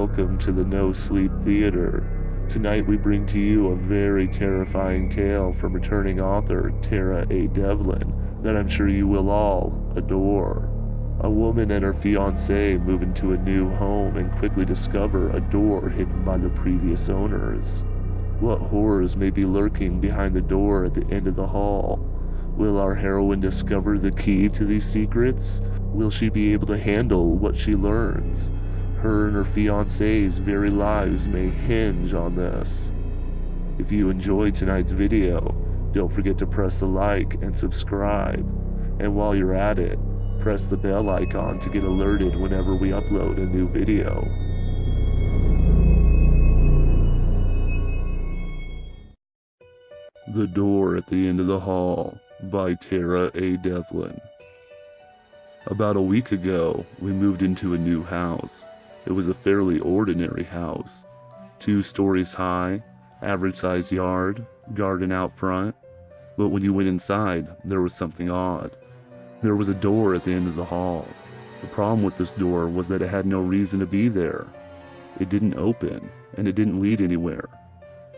welcome to the No Sleep Theater. Tonight we bring to you a very terrifying tale from returning author Tara A. Devlin that I'm sure you will all adore. A woman and her fiancé move into a new home and quickly discover a door hidden by the previous owners. What horrors may be lurking behind the door at the end of the hall? Will our heroine discover the key to these secrets? Will she be able to handle what she learns? Her and her fiancé's very lives may hinge on this. If you enjoyed tonight's video, don't forget to press the like and subscribe. And while you're at it, press the bell icon to get alerted whenever we upload a new video. The Door at the End of the Hall by Tara A. Devlin. About a week ago, we moved into a new house. It was a fairly ordinary house. 2 stories high, average-sized yard, garden out front. But when you went inside, there was something odd. There was a door at the end of the hall. The problem with this door was that it had no reason to be there. It didn't open, and it didn't lead anywhere.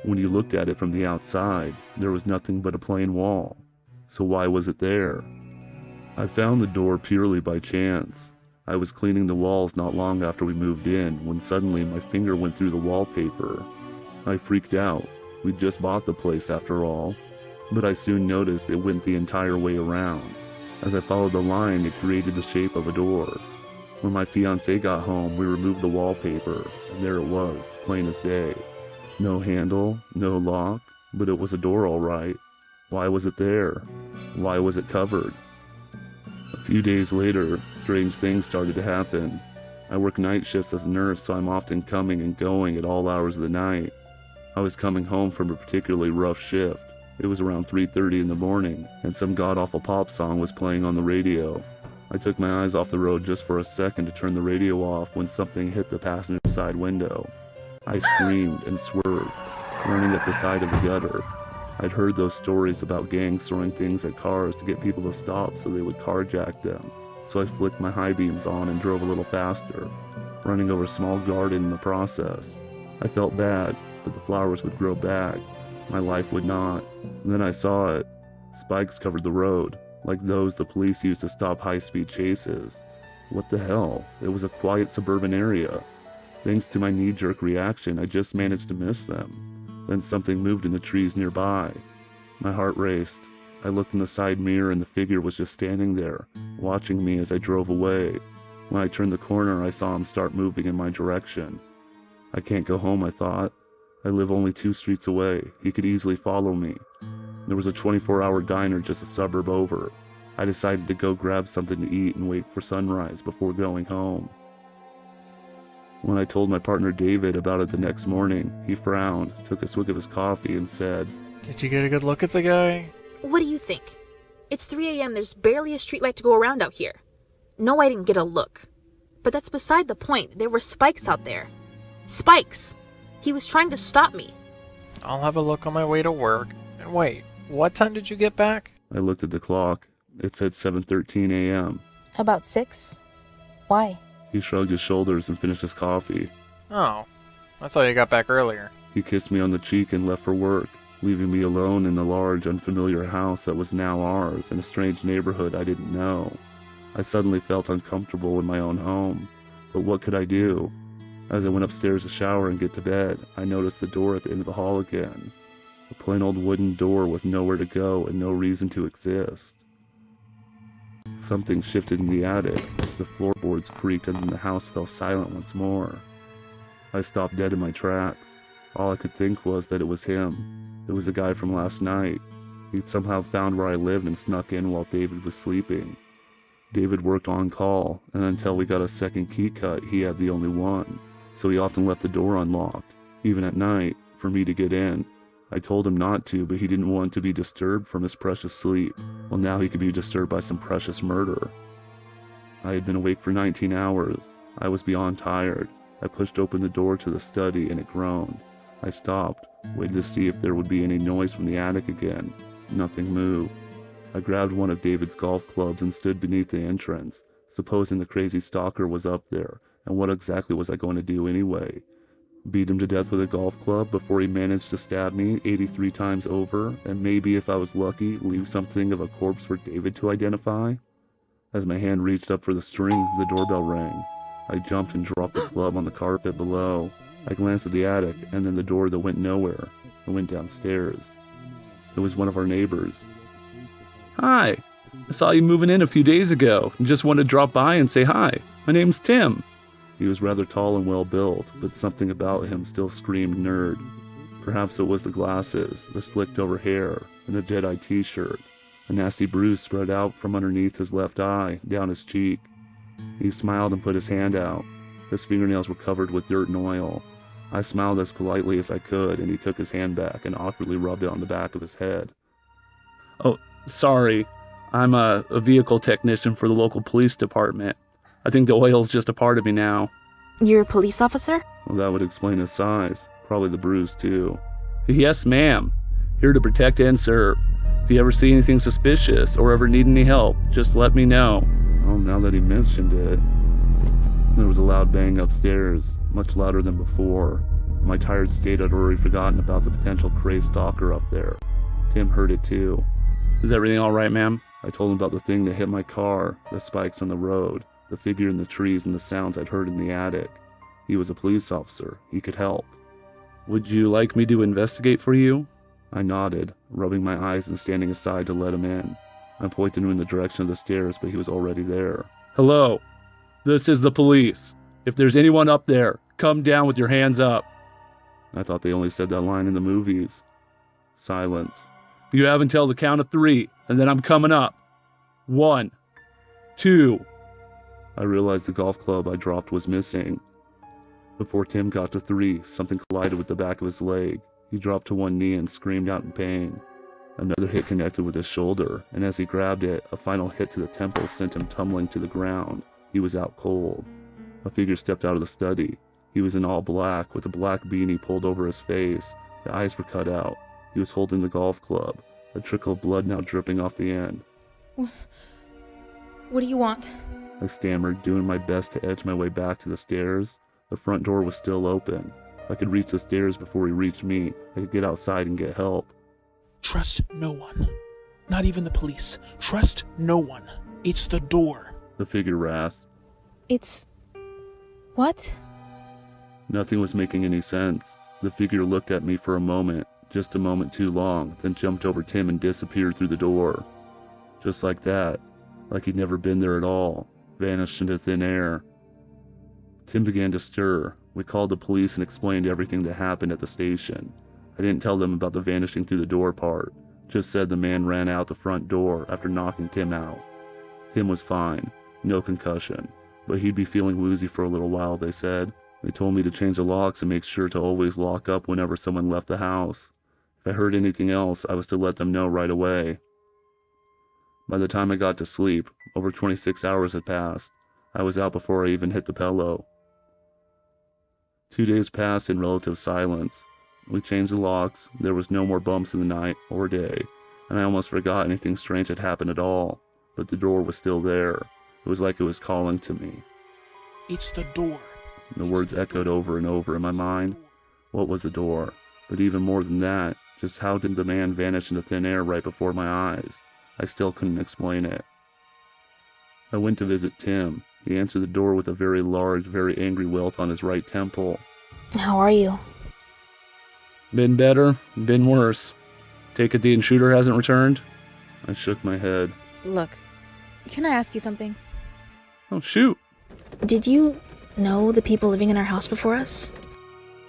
When you looked at it from the outside, there was nothing but a plain wall. So why was it there? I found the door purely by chance. I was cleaning the walls not long after we moved in when suddenly my finger went through the wallpaper. I freaked out. We'd just bought the place after all. But I soon noticed it went the entire way around. As I followed the line, it created the shape of a door. When my fiancé got home, we removed the wallpaper, and there it was, plain as day. No handle, no lock, but it was a door all right. Why was it there? Why was it covered? A few days later, strange things started to happen. I work night shifts as a nurse, so I'm often coming and going at all hours of the night. I was coming home from a particularly rough shift. It was around 3:30 in the morning, and some god-awful pop song was playing on the radio. I took my eyes off the road just for a second to turn the radio off when something hit the passenger side window. I screamed and swerved, running up the side of the gutter. I'd heard those stories about gangs throwing things at cars to get people to stop so they would carjack them. So I flicked my high beams on and drove a little faster, running over a small garden in the process. I felt bad, but the flowers would grow back. My life would not. And then I saw it. Spikes covered the road, like those the police used to stop high-speed chases. What the hell? It was a quiet suburban area. Thanks to my knee-jerk reaction, I just managed to miss them. Then something moved in the trees nearby. My heart raced. I looked in the side mirror and the figure was just standing there, watching me as I drove away. When I turned the corner, I saw him start moving in my direction. I can't go home, I thought. I live only 2 streets away. He could easily follow me. There was a 24-hour diner just a suburb over. I decided to go grab something to eat and wait for sunrise before going home. When I told my partner David about it the next morning, he frowned, took a swig of his coffee, and said, "Did you get a good look at the guy?" What do you think? It's 3 a.m. There's barely a streetlight to go around out here. No, I didn't get a look. But that's beside the point. There were spikes out there. Spikes! He was trying to stop me. I'll have a look on my way to work. And wait, what time did you get back? I looked at the clock. It said 7:13 a.m. About 6? Why? He shrugged his shoulders and finished his coffee. Oh, I thought you got back earlier. He kissed me on the cheek and left for work, leaving me alone in the large, unfamiliar house that was now ours in a strange neighborhood I didn't know. I suddenly felt uncomfortable in my own home, but what could I do? As I went upstairs to shower and get to bed, I noticed the door at the end of the hall again. A plain old wooden door with nowhere to go and no reason to exist. Something shifted in the attic. The floorboards creaked and then the house fell silent once more. I stopped dead in my tracks. All I could think was that it was him. It was the guy from last night. He'd somehow found where I lived and snuck in while David was sleeping. David worked on call, and until we got a second key cut, he had the only one. So he often left the door unlocked, even at night, for me to get in. I told him not to, but he didn't want to be disturbed from his precious sleep. Well, now he could be disturbed by some precious murder. I had been awake for 19 hours. I was beyond tired. I pushed open the door to the study and it groaned. I stopped, waited to see if there would be any noise from the attic again. Nothing moved. I grabbed one of David's golf clubs and stood beneath the entrance, supposing the crazy stalker was up there, And what exactly was I going to do anyway? Beat him to death with a golf club before he managed to stab me 83 times over, and maybe if I was lucky, leave something of a corpse for David to identify? As my hand reached up for the string, the doorbell rang. I jumped and dropped the club on the carpet below. I glanced at the attic, and then the door that went nowhere. I went downstairs. It was one of our neighbors. "Hi, I saw you moving in a few days ago, and just wanted to drop by and say hi. My name's Tim." He was rather tall and well-built, but something about him still screamed nerd. Perhaps it was the glasses, the slicked-over hair, and the Jedi t-shirt. A nasty bruise spread out from underneath his left eye, down his cheek. He smiled and put his hand out. His fingernails were covered with dirt and oil. I smiled as politely as I could, and he took his hand back and awkwardly rubbed it on the back of his head. "Oh, sorry. I'm a vehicle technician for the local police department. I think the oil's just a part of me now." You're a police officer? Well, that would explain his size. Probably the bruise, too. "Yes, ma'am. Here to protect and serve. If you ever see anything suspicious or ever need any help, just let me know." Oh, now that he mentioned it. There was a loud bang upstairs, much louder than before. In my tired state, I'd already forgotten about the potential crazed stalker up there. Tim heard it too. "Is everything all right, ma'am?" I told him about the thing that hit my car, the spikes on the road, the figure in the trees, and the sounds I'd heard in the attic. He was a police officer. He could help. "Would you like me to investigate for you?" I nodded, rubbing my eyes and standing aside to let him in. I pointed him in the direction of the stairs, but he was already there. "Hello, this is the police. If there's anyone up there, come down with your hands up." I thought they only said that line in the movies. Silence. "You have until the count of 3, and then I'm coming up. 1, 2. I realized the golf club I dropped was missing. Before Tim got to 3, something collided with the back of his leg. He dropped to one knee and screamed out in pain. Another hit connected with his shoulder, and as he grabbed it, a final hit to the temple sent him tumbling to the ground. He was out cold. A figure stepped out of the study. He was in all black, with a black beanie pulled over his face. The eyes were cut out. He was holding the golf club, a trickle of blood now dripping off the end. What do you want? I stammered, doing my best to edge my way back to the stairs. The front door was still open. If I could reach the stairs before he reached me, I could get outside and get help. "Trust no one. Not even the police. Trust no one. It's the door," The figure rasped. It's... what? Nothing was making any sense. The figure looked at me for a moment, just a moment too long, then jumped over Tim and disappeared through the door. Just like that, like he'd never been there at all, vanished into thin air. Tim began to stir. We called the police and explained everything that happened at the station. I didn't tell them about the vanishing through the door part, just said the man ran out the front door after knocking Tim out. Tim was fine, no concussion, but he'd be feeling woozy for a little while, they said. They told me to change the locks and make sure to always lock up whenever someone left the house. If I heard anything else, I was to let them know right away. By the time I got to sleep, over 26 hours had passed. I was out before I even hit the pillow. 2 days passed in relative silence. We changed the locks, there was no more bumps in the night or day, and I almost forgot anything strange had happened at all, but the door was still there. It was like it was calling to me. "It's the door." The words echoed over and over in my mind. What was the door? But even more than that, just how did the man vanish into thin air right before my eyes? I still couldn't explain it. I went to visit Tim. He answered the door with a very large, very angry welt on his right temple. How are you? Been better, been worse. Take it the intruder hasn't returned? I shook my head. Look, can I ask you something? Oh, shoot. Did you know the people living in our house before us?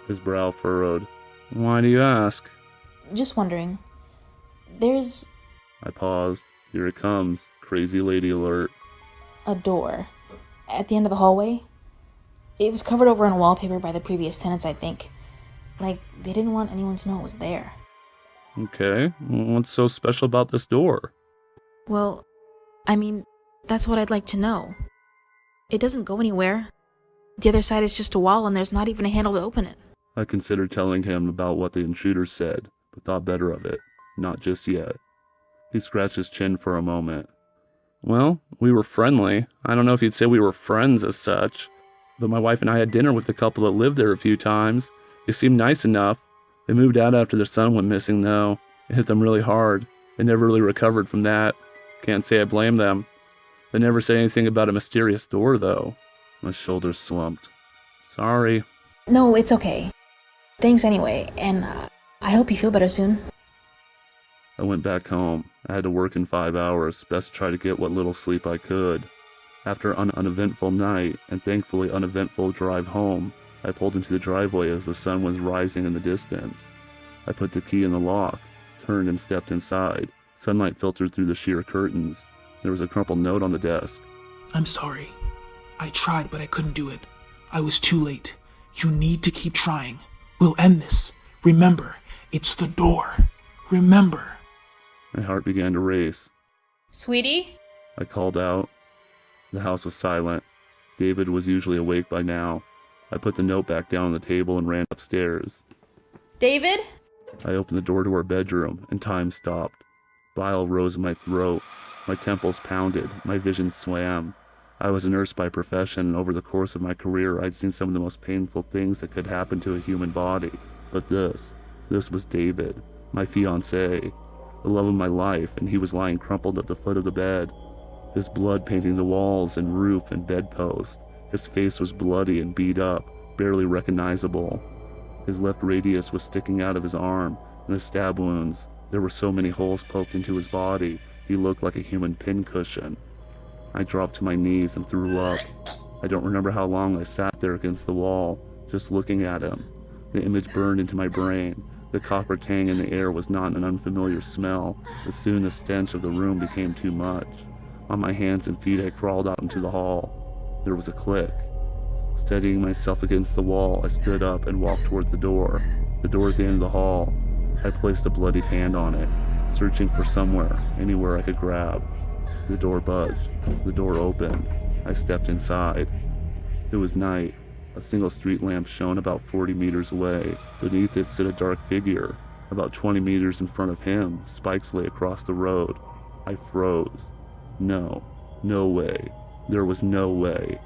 His brow furrowed. Why do you ask? Just wondering. There's I paused. Here it comes. Crazy lady alert. a door at the end of the hallway. It was covered over in wallpaper by the previous tenants, I think. Like, they didn't want anyone to know it was there. Okay, what's so special about this door? Well, I mean, that's what I'd like to know. It doesn't go anywhere. The other side is just a wall and there's not even a handle to open it. I considered telling him about what the intruder said, but thought better of it. Not just yet. He scratched his chin for a moment. Well, we were friendly. I don't know if you'd say we were friends as such. but my wife and I had dinner with the couple that lived there a few times. They seemed nice enough. They moved out after their son went missing, though. It hit them really hard. They never really recovered from that. Can't say I blame them. They never said anything about a mysterious door, though. My shoulders slumped. Sorry. No, it's okay. Thanks anyway, and I hope you feel better soon. I went back home. I had to work in 5 hours, best try to get what little sleep I could. After an uneventful night, and thankfully uneventful drive home, I pulled into the driveway as the sun was rising in the distance. I put the key in the lock, turned and stepped inside. Sunlight filtered through the sheer curtains. There was a crumpled note on the desk. I'm sorry. I tried, but I couldn't do it. I was too late. You need to keep trying. We'll end this. Remember, it's the door. Remember. My heart began to race. Sweetie? I called out. The house was silent. David was usually awake by now. I put the note back down on the table and ran upstairs. David? I opened the door to our bedroom, and time stopped. Bile rose in my throat. My temples pounded. My vision swam. I was a nurse by profession, and over the course of my career, I'd seen some of the most painful things that could happen to a human body. But this was David, my fiancé, the love of my life, and he was lying crumpled at the foot of the bed. His blood painting the walls and roof and bedpost. His face was bloody and beat up, barely recognizable. His left radius was sticking out of his arm, and the stab wounds. There were so many holes poked into his body, he looked like a human pincushion. I dropped to my knees and threw up. I don't remember how long I sat there against the wall, just looking at him. The image burned into my brain. The copper tang in the air was not an unfamiliar smell, but soon the stench of the room became too much. On my hands and feet I crawled out into the hall. There was a click. Steadying myself against the wall, I stood up and walked towards the door at the end of the hall. I placed a bloodied hand on it, searching for somewhere, anywhere I could grab. The door budged. The door opened. I stepped inside. It was night. A single street lamp shone about 40 meters away. Beneath it stood a dark figure. About 20 meters in front of him, spikes lay across the road. I froze. No way. There was no way.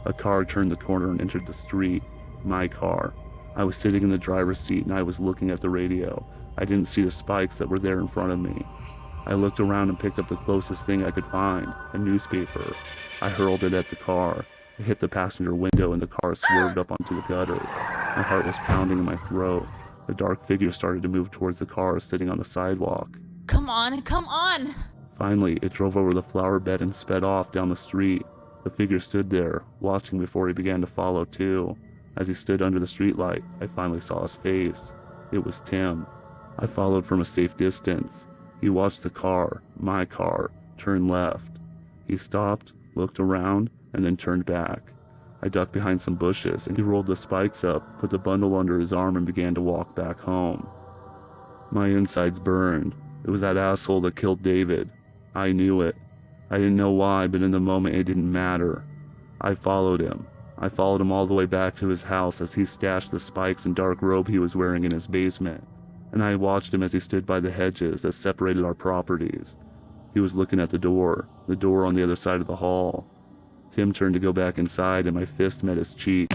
A car turned the corner and entered the street. My car. I was sitting in the driver's seat and I was looking at the radio. I didn't see the spikes that were there in front of me. I looked around and picked up the closest thing I could find, a newspaper. I hurled it at the car. It hit the passenger window and the car swerved up onto the gutter. My heart was pounding in my throat. The dark figure started to move towards the car sitting on the sidewalk. Come on, come on! Finally, it drove over the flower bed and sped off down the street. The figure stood there, watching before he began to follow too. As he stood under the streetlight, I finally saw his face. It was Tim. I followed from a safe distance. He watched the car, my car, turn left. He stopped, looked around, and then turned back. I ducked behind some bushes, and he rolled the spikes up, put the bundle under his arm, and began to walk back home. My insides burned. It was that asshole that killed David. I knew it. I didn't know why, but in the moment it didn't matter. I followed him. I followed him all the way back to his house as he stashed the spikes and dark robe he was wearing in his basement. And I watched him as he stood by the hedges that separated our properties. He was looking at the door on the other side of the hall. Tim turned to go back inside and my fist met his cheek.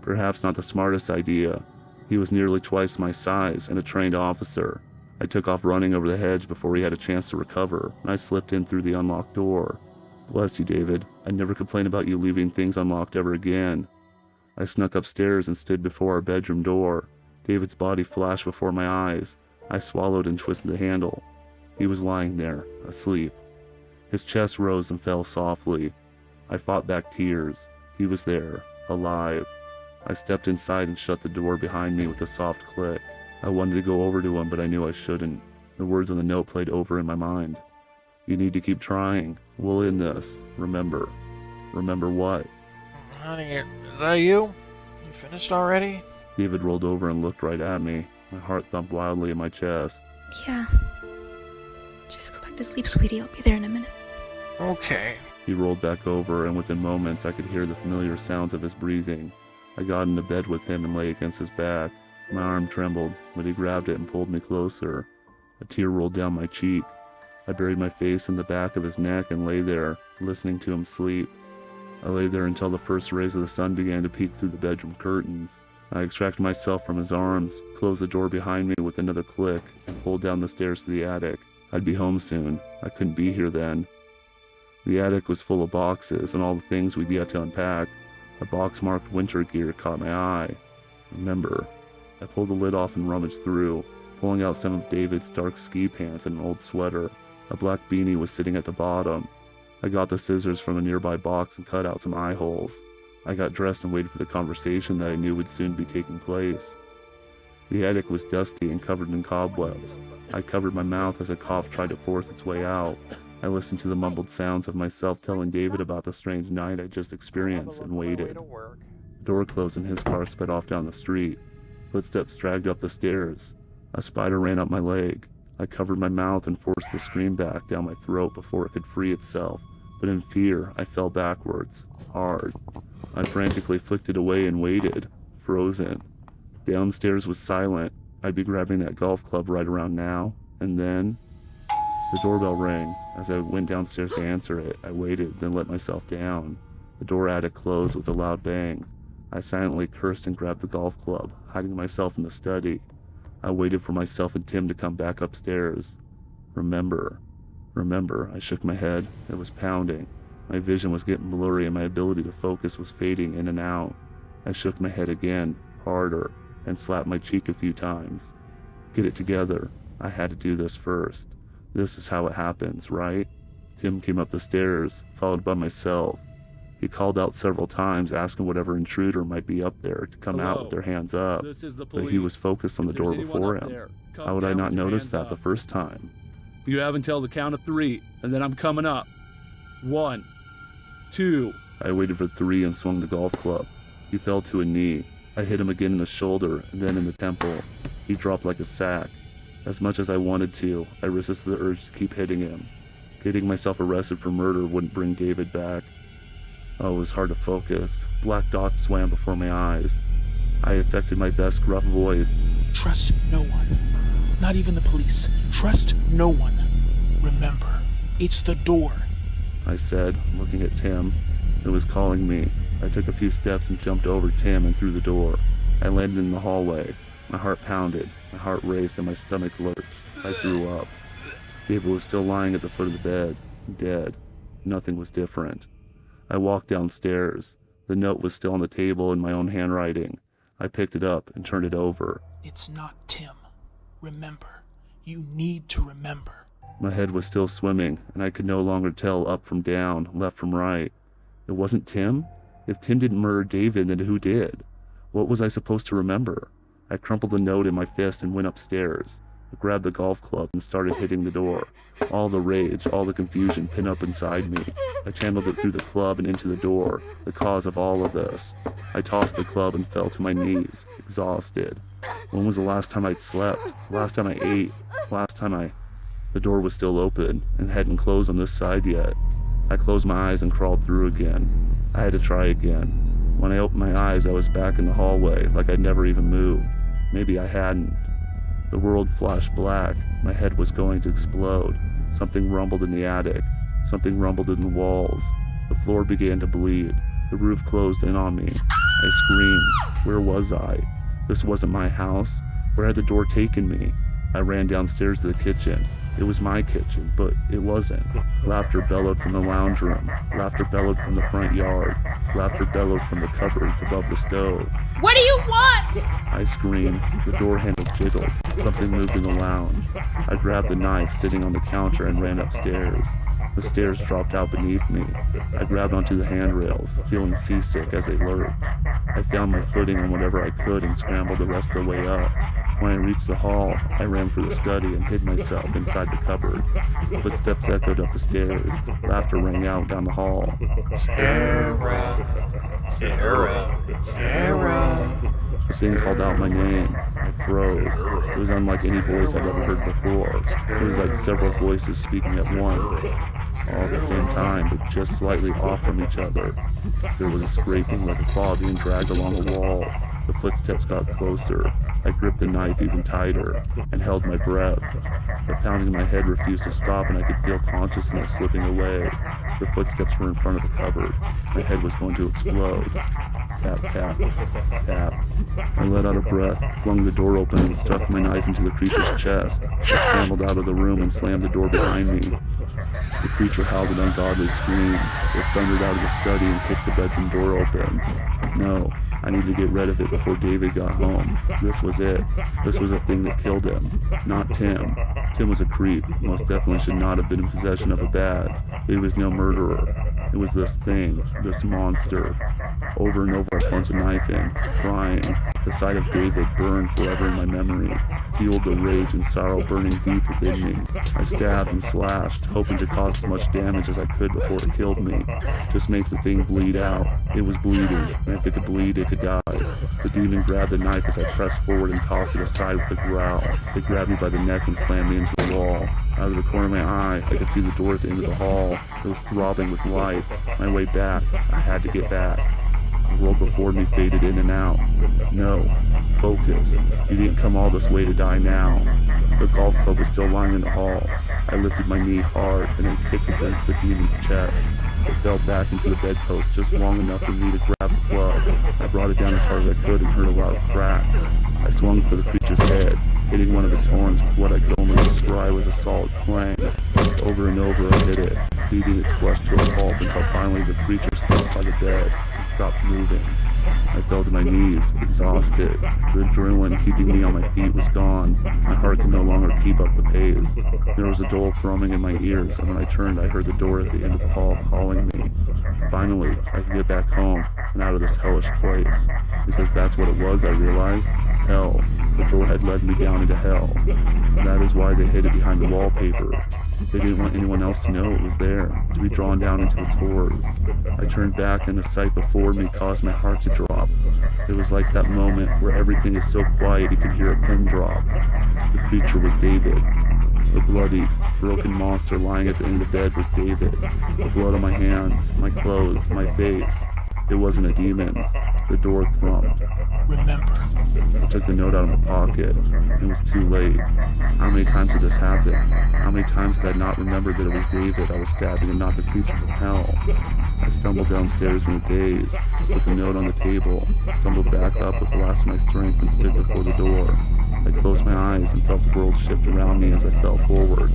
Perhaps not the smartest idea. He was nearly twice my size and a trained officer. I took off running over the hedge before he had a chance to recover, and I slipped in through the unlocked door. Bless you, David. I'd never complain about you leaving things unlocked ever again. I snuck upstairs and stood before our bedroom door. David's body flashed before my eyes. I swallowed and twisted the handle. He was lying there, asleep. His chest rose and fell softly. I fought back tears. He was there, alive. I stepped inside and shut the door behind me with a soft click. I wanted to go over to him, but I knew I shouldn't. The words on the note played over in my mind. You need to keep trying. We'll end this. Remember. Remember what? Honey, is that you? You finished already? David rolled over and looked right at me. My heart thumped wildly in my chest. Yeah. Just go back to sleep, sweetie. I'll be there in a minute. Okay. He rolled back over, and within moments I could hear the familiar sounds of his breathing. I got into bed with him and lay against his back. My arm trembled, but he grabbed it and pulled me closer. A tear rolled down my cheek. I buried my face in the back of his neck and lay there, listening to him sleep. I lay there until the first rays of the sun began to peek through the bedroom curtains. I extracted myself from his arms, closed the door behind me with another click, and pulled down the stairs to the attic. I'd be home soon. I couldn't be here then. The attic was full of boxes and all the things we'd yet to unpack. A box marked winter gear caught my eye. Remember. I pulled the lid off and rummaged through, pulling out some of David's dark ski pants and an old sweater. A black beanie was sitting at the bottom. I got the scissors from a nearby box and cut out some eye holes. I got dressed and waited for the conversation that I knew would soon be taking place. The attic was dusty and covered in cobwebs. I covered my mouth as a cough tried to force its way out. I listened to the mumbled sounds of myself telling David about the strange night I just experienced and waited. The door closed and his car sped off down the street. Footsteps dragged up the stairs. A spider ran up my leg. I covered my mouth and forced the scream back down my throat before it could free itself, but in fear, I fell backwards, hard. I frantically flicked it away and waited, frozen. Downstairs was silent. I'd be grabbing that golf club right around now, and then... The doorbell rang. As I went downstairs to answer it, I waited, then let myself down. The door attic closed with a loud bang. I silently cursed and grabbed the golf club, hiding myself in the study. I waited for myself and Tim to come back upstairs. Remember, I shook my head. It was pounding. My vision was getting blurry and my ability to focus was fading in and out. I shook my head again, harder, and slapped my cheek a few times. Get it together. I had to do this first. This is how it happens, right? Tim came up the stairs, followed by myself. He called out several times, asking whatever intruder might be up there to come out with their hands up, but he was focused on the door before him. How would I not notice that the first time? You have until the count of 3, and then I'm coming up. 1, 2. I waited for 3 and swung the golf club. He fell to a knee. I hit him again in the shoulder, and then in the temple. He dropped like a sack. As much as I wanted to, I resisted the urge to keep hitting him. Getting myself arrested for murder wouldn't bring David back. Oh, it was hard to focus. Black dots swam before my eyes. I affected my best gruff voice. Trust no one. Not even the police. Trust no one. Remember, it's the door. I said, looking at Tim. It was calling me. I took a few steps and jumped over Tim and through the door. I landed in the hallway. My heart pounded, my heart raced, and my stomach lurched. I threw up. David was still lying at the foot of the bed, dead. Nothing was different. I walked downstairs. The note was still on the table in my own handwriting. I picked it up and turned it over. It's not Tim. Remember. You need to remember. My head was still swimming, and I could no longer tell up from down, left from right. It wasn't Tim? If Tim didn't murder David, then who did? What was I supposed to remember? I crumpled the note in my fist and went upstairs. I grabbed the golf club and started hitting the door. All the rage, all the confusion pinned up inside me. I channeled it through the club and into the door, the cause of all of this. I tossed the club and fell to my knees, exhausted. When was the last time I'd slept? Last time I ate? The door was still open and hadn't closed on this side yet. I closed my eyes and crawled through again. I had to try again. When I opened my eyes, I was back in the hallway, like I'd never even moved. Maybe I hadn't. The world flashed black. My head was going to explode. Something rumbled in the attic. Something rumbled in the walls. The floor began to bleed. The roof closed in on me. I screamed. Where was I? This wasn't my house. Where had the door taken me? I ran downstairs to the kitchen. It was my kitchen, but it wasn't. Laughter bellowed from the lounge room. Laughter bellowed from the front yard. Laughter bellowed from the cupboards above the stove. What do you want? I screamed. The door handle jiggled. Something moved in the lounge. I grabbed the knife sitting on the counter and ran upstairs. The stairs dropped out beneath me. I grabbed onto the handrails, feeling seasick as they lurched. I found my footing on whatever I could and scrambled the rest of the way up. When I reached the hall, I ran for the study and hid myself inside the cupboard. Footsteps echoed up the stairs. Laughter rang out down the hall. Tara, Tara, Tara. The thing called out my name. I froze. It was unlike any voice I'd ever heard before. It was like several voices speaking at once, all at the same time, but just slightly off from each other. There was a scraping like a claw being dragged along a wall. The footsteps got closer. I gripped the knife even tighter and held my breath. The pounding in my head refused to stop, and I could feel consciousness slipping away. The footsteps were in front of the cupboard. My head was going to explode. Tap, tap, tap. I let out a breath, flung the door open, and stuck my knife into the creature's chest. I scrambled out of the room and slammed the door behind me. The creature howled an ungodly scream. It thundered out of the study and kicked the bedroom door open. No, I needed to get rid of it before David got home. This was it. This was the thing that killed him. Not Tim. Tim was a creep. Most definitely should not have been in possession of a bat. He was no murderer. It was this thing, this monster. Over and over I plunged a knife in, crying. The sight of David burned forever in my memory, fueled the rage and sorrow burning deep within me. I stabbed and slashed, hoping to cause as much damage as I could before it killed me. Just make the thing bleed out. It was bleeding, and if it could bleed, it could die. The demon grabbed the knife as I pressed forward and tossed it aside with a growl. It grabbed me by the neck and slammed me into the wall. Out of the corner of my eye, I could see the door at the end of the hall. It was throbbing with life. My way back. I had to get back. The world before me faded in and out. No. Focus. You didn't come all this way to die now. The golf club was still lying in the hall. I lifted my knee hard and then kicked against the demon's chest. It fell back into the bedpost just long enough for me to grab the club. I brought it down as hard as I could and heard a loud crack. I swung for the creature's head, hitting one of its horns with what I could only describe as a solid clang. Over and over I hit it, beating its flesh to a pulp until finally the creature slipped by the bed and stopped moving. I fell to my knees, exhausted. The adrenaline keeping me on my feet was gone. My heart could no longer keep up the pace. There was a dull thrumming in my ears, and when I turned, I heard the door at the end of the hall calling me. Finally, I could get back home and out of this hellish place. Because that's what it was, I realized. Hell. The door had led me down into hell. That is why they hid it behind the wallpaper. They didn't want anyone else to know it was there, to be drawn down into its horrors. I turned back and the sight before me caused my heart to drop. It was like that moment where everything is so quiet you could hear a pin drop. The creature was David. The bloody, broken monster lying at the end of the bed was David. The blood on my hands, my clothes, my face. It wasn't a demon's. The door thrummed. Remember. I took the note out of my pocket. It was too late. How many times had this happened? How many times had I not remembered that it was David I was stabbing and not the creature from hell? I stumbled downstairs in a daze, put the note on the table, stumbled back up with the last of my strength and stood before the door. I closed my eyes and felt the world shift around me as I fell forward.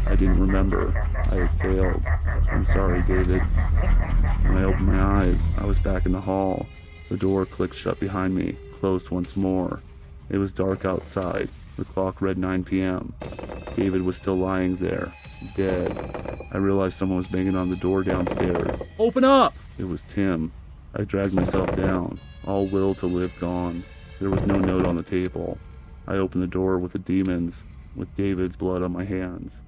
I didn't remember. I had failed. I'm sorry, David. When I opened my eyes, I was back in the hall. The door clicked shut behind me, closed once more. It was dark outside. The clock read 9 p.m. David was still lying there, dead. I realized someone was banging on the door downstairs. Open up! It was Tim. I dragged myself down, all will to live gone. There was no note on the table. I opened the door with the demons, with David's blood on my hands.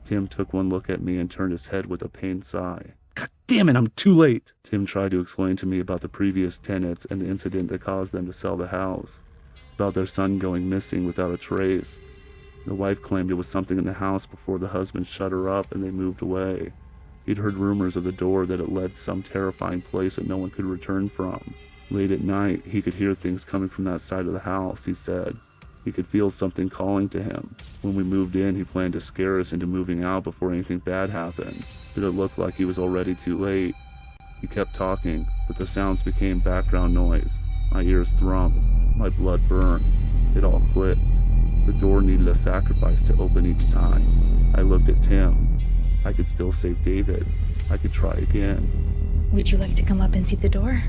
Tim took one look at me and turned his head with a pained sigh. God damn it, I'm too late! Tim tried to explain to me about the previous tenants and the incident that caused them to sell the house. About their son going missing without a trace. The wife claimed it was something in the house before the husband shut her up and they moved away. He'd heard rumors of the door that it led to some terrifying place that no one could return from. Late at night, he could hear things coming from that side of the house, he said. He could feel something calling to him. When we moved in, he planned to scare us into moving out before anything bad happened. But it looked like he was already too late. He kept talking, but the sounds became background noise. My ears thrummed. My blood burned. It all clicked. The door needed a sacrifice to open each time. I looked at Tim. I could still save David. I could try again. Would you like to come up and see the door?